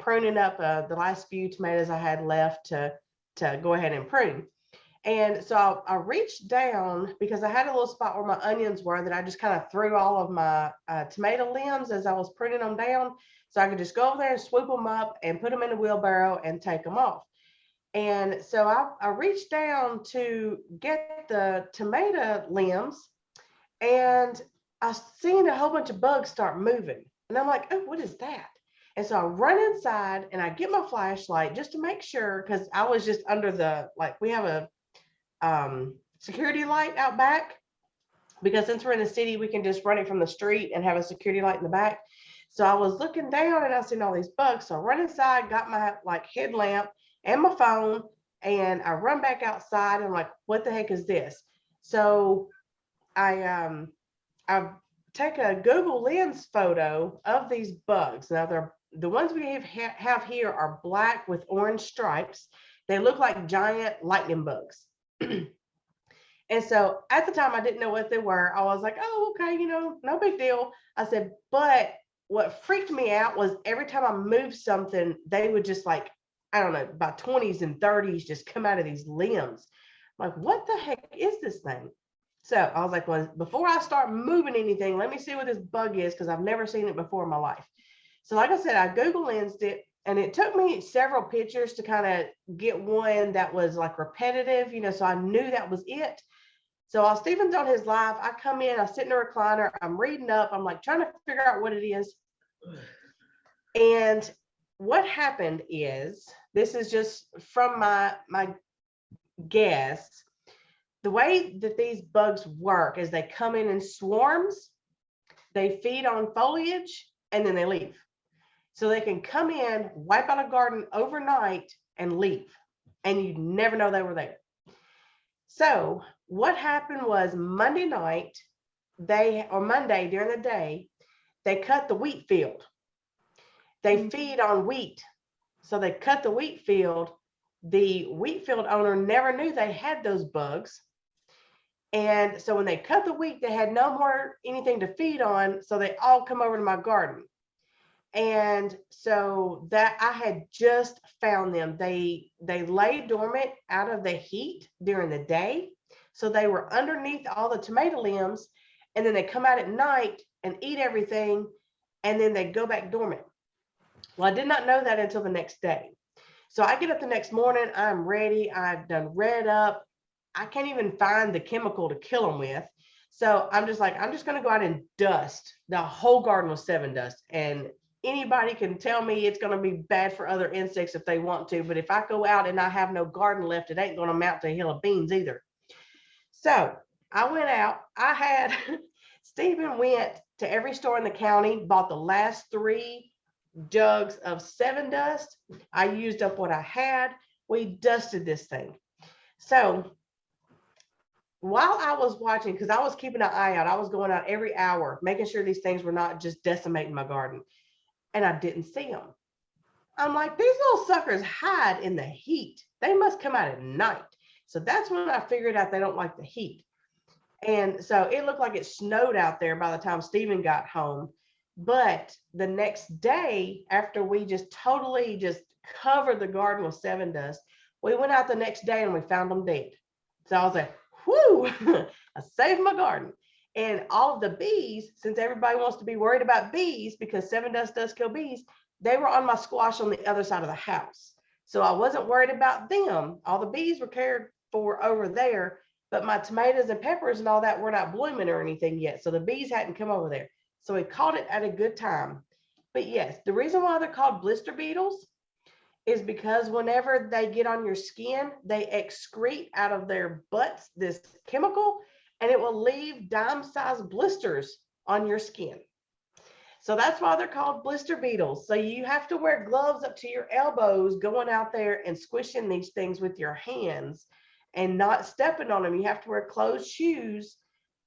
pruning up the last few tomatoes I had left to go ahead and prune. And so I reached down because I had a little spot where my onions were that I just kind of threw all of my tomato limbs as I was pruning them down. So I could just go over there and swoop them up and put them in a wheelbarrow and take them off. And so I reached down to get the tomato limbs, and I seen a whole bunch of bugs start moving. And I'm like, oh, what is that? And so I run inside and I get my flashlight just to make sure, because I was just under we have a security light out back, because since we're in the city, we can just run it from the street and have a security light in the back. So I was looking down and I seen all these bugs. So I run inside, got my headlamp and my phone, and I run back outside and I'm like, what the heck is this? So I take a Google Lens photo of these bugs. Now the ones we have here are black with orange stripes. They look like giant lightning bugs. And so at the time I didn't know what they were. I was like, oh, okay, no big deal. I said, but what freaked me out was every time I moved something, they would just by 20s and 30s just come out of these limbs. I'm like, what the heck is this thing? So I was like, well, before I start moving anything, let me see what this bug is, because I've never seen it before in my life. So like I said, I Google Lensed it, and it took me several pictures to kind of get one that was repetitive, so I knew that was it. So while Stephen's on his live, I come in, I sit in a recliner, I'm reading up, I'm trying to figure out what it is. And what happened is, this is just from my guess, the way that these bugs work is they come in swarms, they feed on foliage, and then they leave. So they can come in, wipe out a garden overnight, and leave. And you never know they were there. So what happened was Monday night, Monday during the day, they cut the wheat field. They feed on wheat. So they cut the wheat field. The wheat field owner never knew they had those bugs. And so when they cut the wheat, they had no more anything to feed on. So they all come over to my garden. And so that I had just found them. They lay dormant out of the heat during the day. So they were underneath all the tomato limbs, and then they come out at night and eat everything, and then they go back dormant. Well, I did not know that until the next day. So I get up the next morning, I'm ready. I've done red up. I can't even find the chemical to kill them with. So I'm just like, I'm just going to go out and dust the whole garden with 7 Dust. And anybody can tell me it's going to be bad for other insects if they want to. But if I go out and I have no garden left, it ain't going to amount to a hill of beans either. So I went out. I had Stephen went to every store in the county, bought the last 3 jugs of 7 Dust. I used up what I had. We dusted this thing. So while I was watching, because I was keeping an eye out, I was going out every hour, making sure these things were not just decimating my garden. And I didn't see them. I'm like, these little suckers hide in the heat. They must come out at night. So that's when I figured out they don't like the heat. And so it looked like it snowed out there by the time Stephen got home. But the next day, after we just totally just covered the garden with 7 Dust, we went out the next day and we found them dead. So I was like, whoo, I saved my garden. And all of the bees, since everybody wants to be worried about bees because 7 Dust does kill bees, they were on my squash on the other side of the house. So I wasn't worried about them. All the bees were cared for over there, but my tomatoes and peppers and all that were not blooming or anything yet. So the bees hadn't come over there. So we caught it at a good time. But yes, the reason why they're called blister beetles is because whenever they get on your skin, they excrete out of their butts this chemical, and it will leave dime-sized blisters on your skin. So that's why they're called blister beetles. So you have to wear gloves up to your elbows going out there and squishing these things with your hands and not stepping on them. You have to wear closed shoes.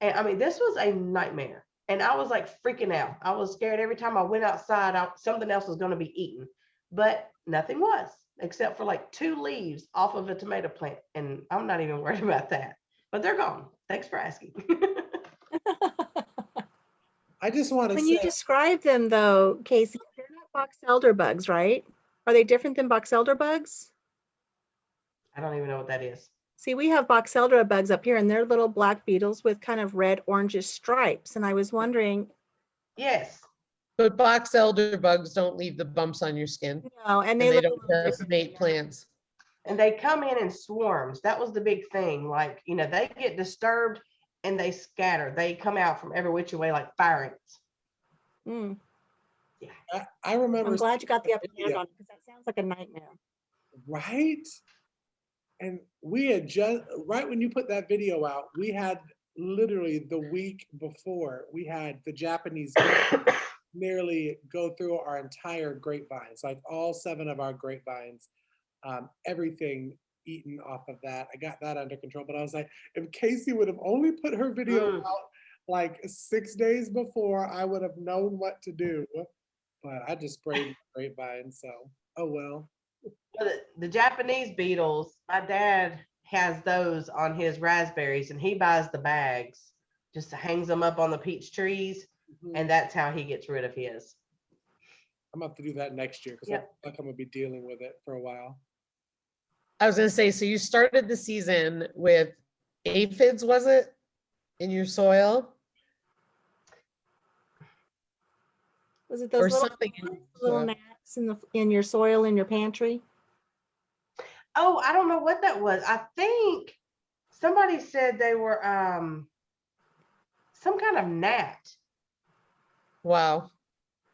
And I mean, this was a nightmare. And I was like freaking out. I was scared every time I went outside, something else was going to be eaten. But nothing was, except for like 2 leaves off of a tomato plant. And I'm not even worried about that. But they're gone. Thanks for asking. I just want to When say, you describe them though, Cayce, they're not box elder bugs, right? Are they different than box elder bugs? I don't even know what that is. See, we have box elder bugs up here and they're little black beetles with kind of red orangish stripes. And I was wondering. Yes. But box elder bugs don't leave the bumps on your skin. No, and they look don't decimate plants. And they come in swarms. That was the big thing. Like, you know, they get disturbed and they scatter. They come out from every which way like fire ants. Mm. Yeah. I remember. I'm glad you got the upper hand on it because that sounds like a nightmare. Right? And we had just, right when you put that video out, we had literally the week before, we had the Japanese nearly go through our entire grapevines, like all 7 of our grapevines, everything eaten off of that. I got that under control, but I was like, if Cayce would have only put her video out like 6 days before, I would have known what to do. But I just sprayed the grapevine, so oh well. Well, the Japanese beetles, my dad has those on his raspberries and he buys the bags, just hangs them up on the peach trees, and that's how he gets rid of his. I'm gonna have to do that next year because I think I'm gonna be dealing with it for a while. I was gonna say, so you started the season with aphids, was it, in your soil? Was it those little gnats in your soil in your pantry? Oh, I don't know what that was. I think somebody said they were some kind of gnat. Wow.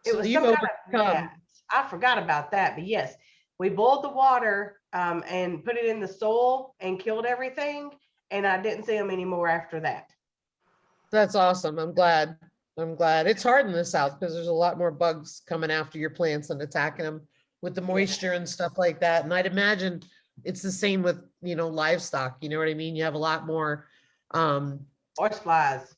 It was some kind of gnat. I forgot about that, but yes, we boiled the water and put it in the soil and killed everything, and I didn't see them anymore after that. That's awesome. I'm glad. It's hard in the South because there's a lot more bugs coming after your plants and attacking them with the moisture and stuff like that. And I'd imagine it's the same with, you know, livestock. You know what I mean? You have a lot more horse flies.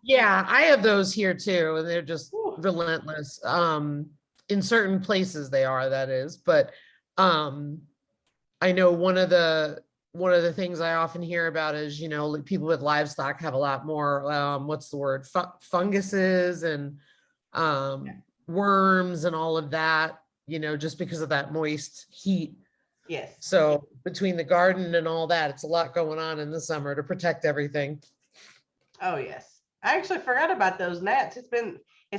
Yeah, I have those here too, and they're just relentless. In certain places they are, that is, but I know one of the things I often hear about is, you know, people with livestock have a lot more what's the word, funguses and worms and all of that, you know, just because of that moist heat. Yes. So between the garden and all that, it's a lot going on in the summer to protect everything. Oh yes. I actually forgot about those gnats. It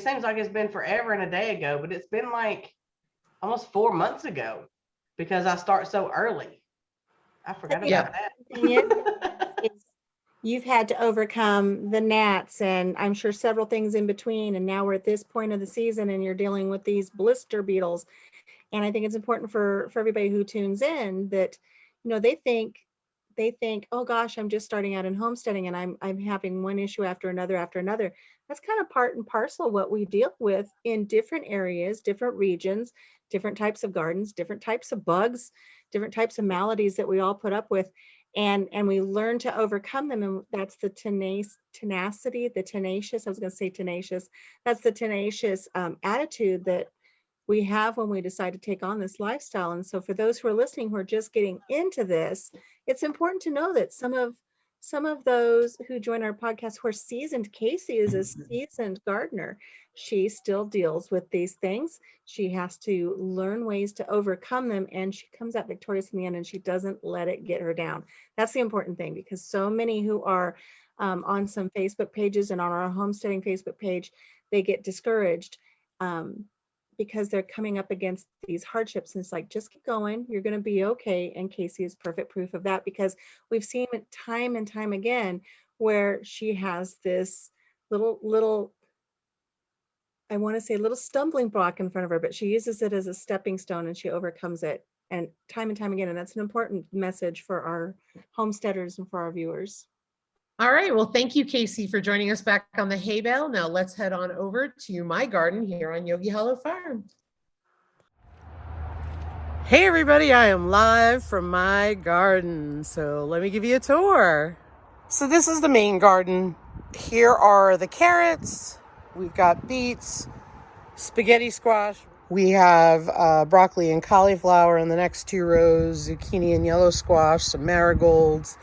seems like it's been forever and a day ago, but it's been like almost 4 months ago. because I start so early. I forgot about that. thing is you've had to overcome the gnats and I'm sure several things in between. And now we're at this point of the season and you're dealing with these blister beetles. And I think it's important for everybody who tunes in that, they think, oh gosh, I'm just starting out in homesteading and I'm having one issue after another after another. That's kind of part and parcel what we deal with in different areas, different regions, different types of gardens, different types of bugs, different types of maladies that we all put up with. And we learn to overcome them. And that's the tenacity, the tenacious, I was going to say tenacious. That's the tenacious attitude that we have when we decide to take on this lifestyle. And so for those who are listening, who are just getting into this, it's important to know that some of those who join our podcast who are seasoned. Cayce is a seasoned gardener. She still deals with these things. She has to learn ways to overcome them, and she comes out victorious in the end, and she doesn't let it get her down. That's the important thing, because so many who are on some Facebook pages and on our homesteading Facebook page, they get discouraged because they're coming up against these hardships. And it's like, just keep going. You're going to be okay. And Cayce is perfect proof of that, because we've seen it time and time again where she has this little, I want to say little stumbling block in front of her, but she uses it as a stepping stone and she overcomes it, and time again. And that's an important message for our homesteaders and for our viewers. All right. Well, thank you, Cayce, for joining us back on the hay bale. Now let's head on over to my garden here on Yogi Hollow Farm. Hey everybody, I am live from my garden. So let me give you a tour. So this is the main garden. Here are the carrots. We've got beets, spaghetti squash. We have broccoli and cauliflower in the next 2 rows, zucchini and yellow squash, some marigolds,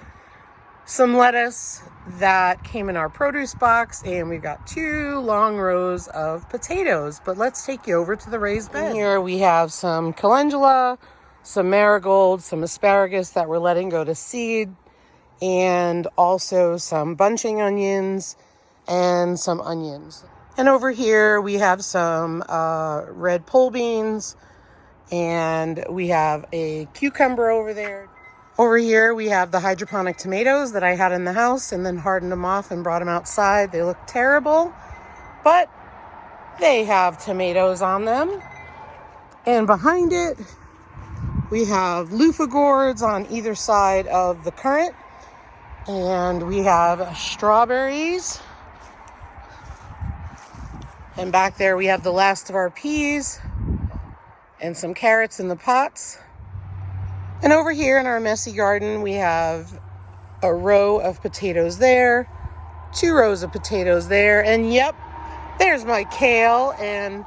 some lettuce that came in our produce box, and we've got 2 long rows of potatoes. But let's take you over to the raised bed. Here we have some calendula, some marigolds, some asparagus that we're letting go to seed, and also some bunching onions and some onions. And over here we have some red pole beans, and we have a cucumber over there. Over here, we have the hydroponic tomatoes that I had in the house and then hardened them off and brought them outside. They look terrible, but they have tomatoes on them. And behind it, we have loofah gourds on either side of the currant. And we have strawberries. And back there, we have the last of our peas and some carrots in the pots. And over here in our messy garden, we have a row of potatoes there, 2 rows of potatoes there, and yep, there's my kale, and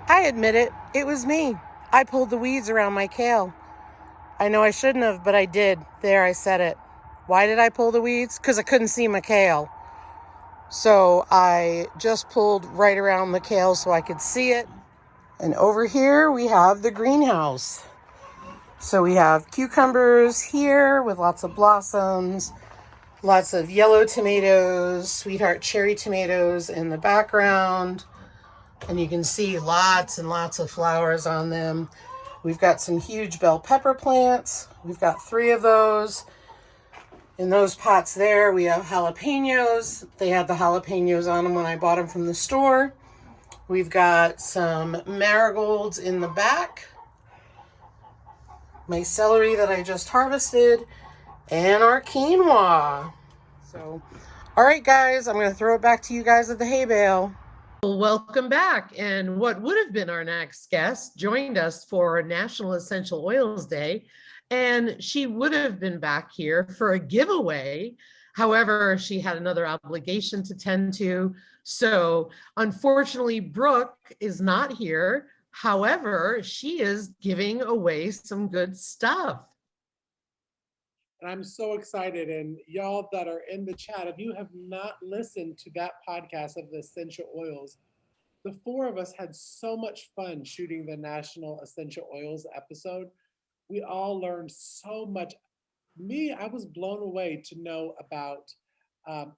I admit it, it was me. I pulled the weeds around my kale. I know I shouldn't have, but I did. There, I said it. Why did I pull the weeds? Because I couldn't see my kale. So I just pulled right around the kale so I could see it. And over here, we have the greenhouse. So we have cucumbers here with lots of blossoms, lots of yellow tomatoes, sweetheart cherry tomatoes in the background. And you can see lots and lots of flowers on them. We've got some huge bell pepper plants. We've got 3 of those. In those pots there, we have jalapenos. They had the jalapenos on them when I bought them from the store. We've got some marigolds in the back, my celery that I just harvested, and our quinoa. So, all right, guys, I'm going to throw it back to you guys at the hay bale. Welcome back. And what would have been our next guest joined us for National Essential Oils Day, and she would have been back here for a giveaway. However, she had another obligation to tend to. So unfortunately, Brooke is not here. However, she is giving away some good stuff. And I'm so excited. And y'all that are in the chat, if you have not listened to that podcast of the essential oils, the 4 of us had so much fun shooting the National Essential Oils episode. We all learned so much. I was blown away to know about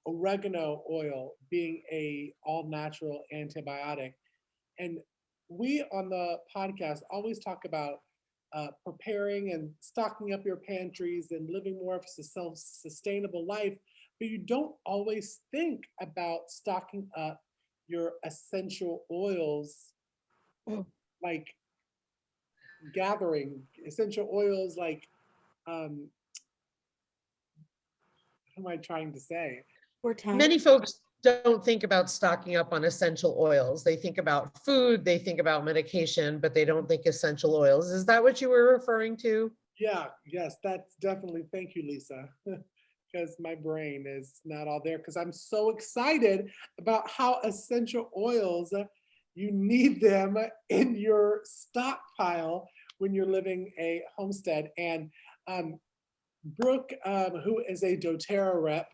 oregano oil being a all-natural antibiotic. And we on the podcast always talk about preparing and stocking up your pantries and living more of a self-sustainable life, but you don't always think about stocking up your essential oils, like gathering essential oils, like, what am I trying to say? Many folks don't think about stocking up on essential oils. They think about food, they think about medication, but they don't think essential oils. Is that what you were referring to? Yeah, yes, that's definitely, thank you, Lisa. Because my brain is not all there, because I'm so excited about how essential oils, you need them in your stockpile when you're living a homestead. And Brooke, who is a doTERRA rep,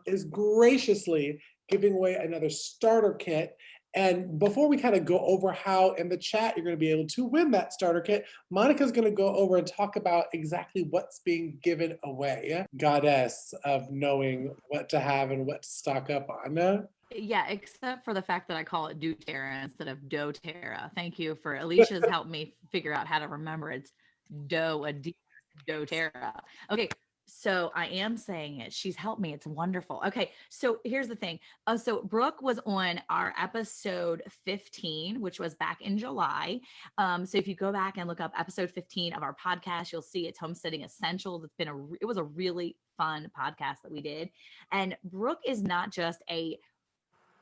is graciously giving away another starter kit. And before we kind of go over how in the chat you're going to be able to win that starter kit, Monica's going to go over and talk about exactly what's being given away. Goddess of knowing what to have and what to stock up on. Yeah, except for the fact that I call it doTERRA instead of doTERRA. Thank you for Alicia's helped me figure out how to remember it's doTERRA. Okay, so I am saying it. She's helped me. It's wonderful. Okay, so here's the thing. So Brooke was on our episode 15, which was back in July. So if you go back and look up episode 15 of our podcast, you'll see it's Homesteading Essentials. It was a really fun podcast that we did. And Brooke is not just a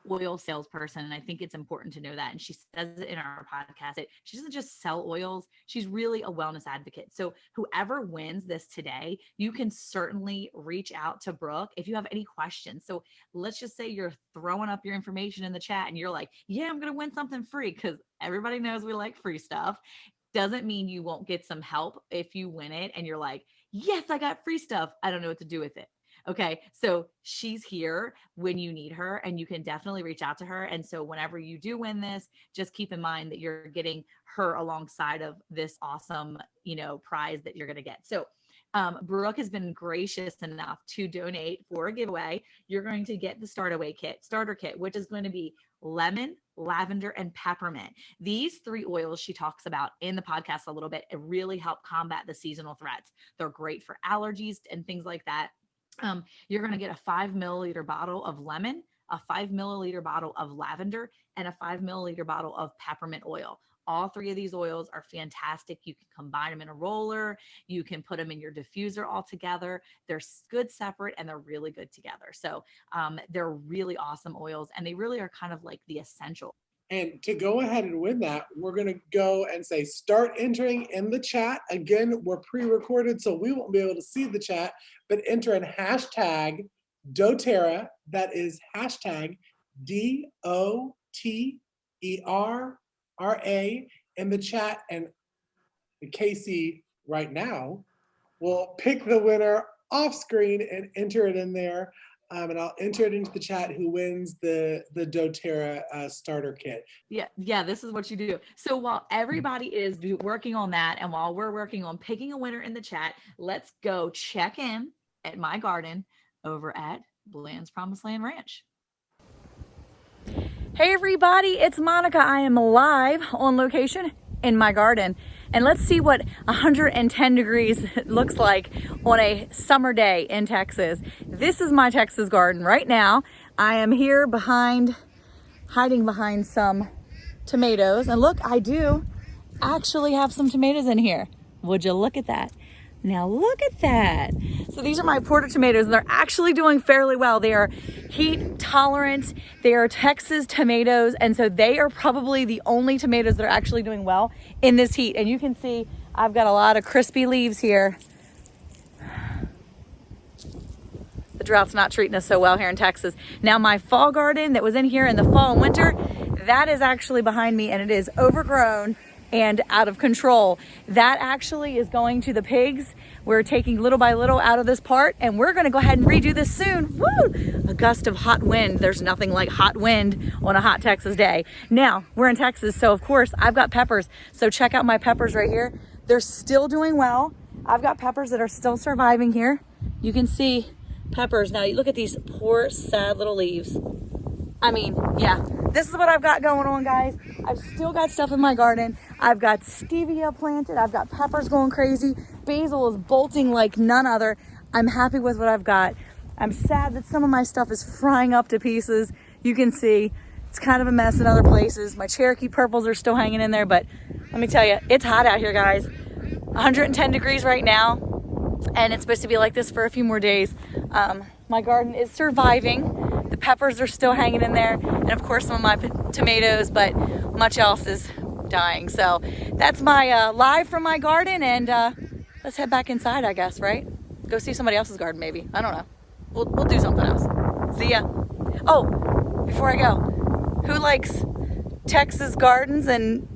oil salesperson, and I think it's important to know that, and she says it in our podcast, that she doesn't just sell oils, she's really a wellness advocate. So whoever wins this today, you can certainly reach out to Brooke if you have any questions. So let's just say you're throwing up your information in the chat and you're like, yeah, I'm gonna win something free, because everybody knows we like free stuff. Doesn't mean you won't get some help if you win it and you're like, yes, I got free stuff, I don't know what to do with it. Okay, so she's here when you need her, and you can definitely reach out to her. And so whenever you do win this, just keep in mind that you're getting her alongside of this awesome, prize that you're going to get. So Brooke has been gracious enough to donate for a giveaway. You're going to get the starter kit, which is going to be lemon, lavender, and peppermint. These 3 oils she talks about in the podcast a little bit, it really help combat the seasonal threats. They're great for allergies and things like that. You're going to get a 5 milliliter bottle of lemon, a 5 milliliter bottle of lavender, and a 5 milliliter bottle of peppermint oil. All 3 of these oils are fantastic. You can combine them in a roller. You can put them in your diffuser all together. They're good separate and they're really good together. So they're really awesome oils, and they really are kind of like the essential. And to go ahead and win that, we're going to go and say, start entering in the chat. Again, we're pre-recorded, so we won't be able to see the chat, but enter in hashtag doTERRA. That is hashtag DOTERRA in the chat. And Cayce right now will pick the winner off screen and enter it in there. And I'll enter it into the chat who wins the doTERRA starter kit. Yeah, this is what you do. So while everybody is working on that, and while we're working on picking a winner in the chat, let's go check in at my garden over at Bland's Promised Land Ranch. Hey everybody, it's Monica. I am live on location in my garden, and let's see what 110 degrees looks like on a summer day in Texas. This is my Texas garden right now. I am here hiding behind some tomatoes, and look, I do actually have some tomatoes in here. Would you look at that? Now look at that. So these are my porter tomatoes, and they're actually doing fairly well. They are heat tolerant. They are Texas tomatoes, and so they are probably the only tomatoes that are actually doing well in this heat. And you can see I've got a lot of crispy leaves here. The drought's not treating us so well here in Texas. Now my fall garden that was in here in the fall and winter, that is actually behind me, and it is overgrown and out of control. That actually is going to the pigs. We're taking little by little out of this part, and we're gonna go ahead and redo this soon. Woo! A gust of hot wind. There's nothing like hot wind on a hot Texas day. Now, we're in Texas, so of course I've got peppers. So check out my peppers right here. They're still doing well. I've got peppers that are still surviving here. You can see peppers. Now you look at these poor, sad little leaves. I mean, yeah, this is what I've got going on, guys. I've still got stuff in my garden. I've got stevia planted. I've got peppers going crazy. Basil is bolting like none other. I'm happy with what I've got. I'm sad that some of my stuff is frying up to pieces. You can see it's kind of a mess in other places. My Cherokee purples are still hanging in there, but let me tell you, it's hot out here, guys. 110 degrees right now, and it's supposed to be like this for a few more days. My garden is surviving. The peppers are still hanging in there, and of course some of my tomatoes, but much else is dying. So that's my live from my garden, and let's head back inside, I guess, right? Go see somebody else's garden, maybe. I don't know. We'll do something else. See ya. Oh, before I go, who likes Texas gardens and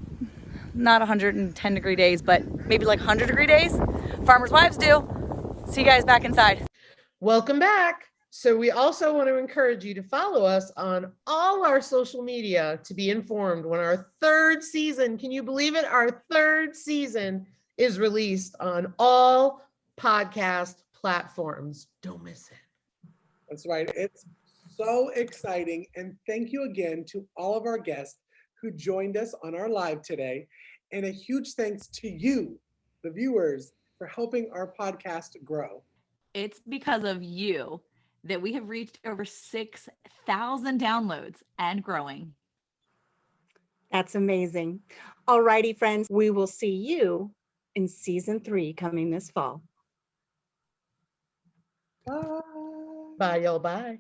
not 110 degree days, but maybe like 100 degree days? Farmers' wives do. See you guys back inside. Welcome back. So we also want to encourage you to follow us on all our social media to be informed when our third season, can you believe it? Our third season is released on all podcast platforms. Don't miss it. That's right. It's so exciting. And thank you again to all of our guests who joined us on our live today. And a huge thanks to you, the viewers, for helping our podcast grow. It's because of you that we have reached over 6,000 downloads and growing. That's amazing. All righty, friends, we will see you in season 3 coming this fall. Bye. Bye, y'all. Bye.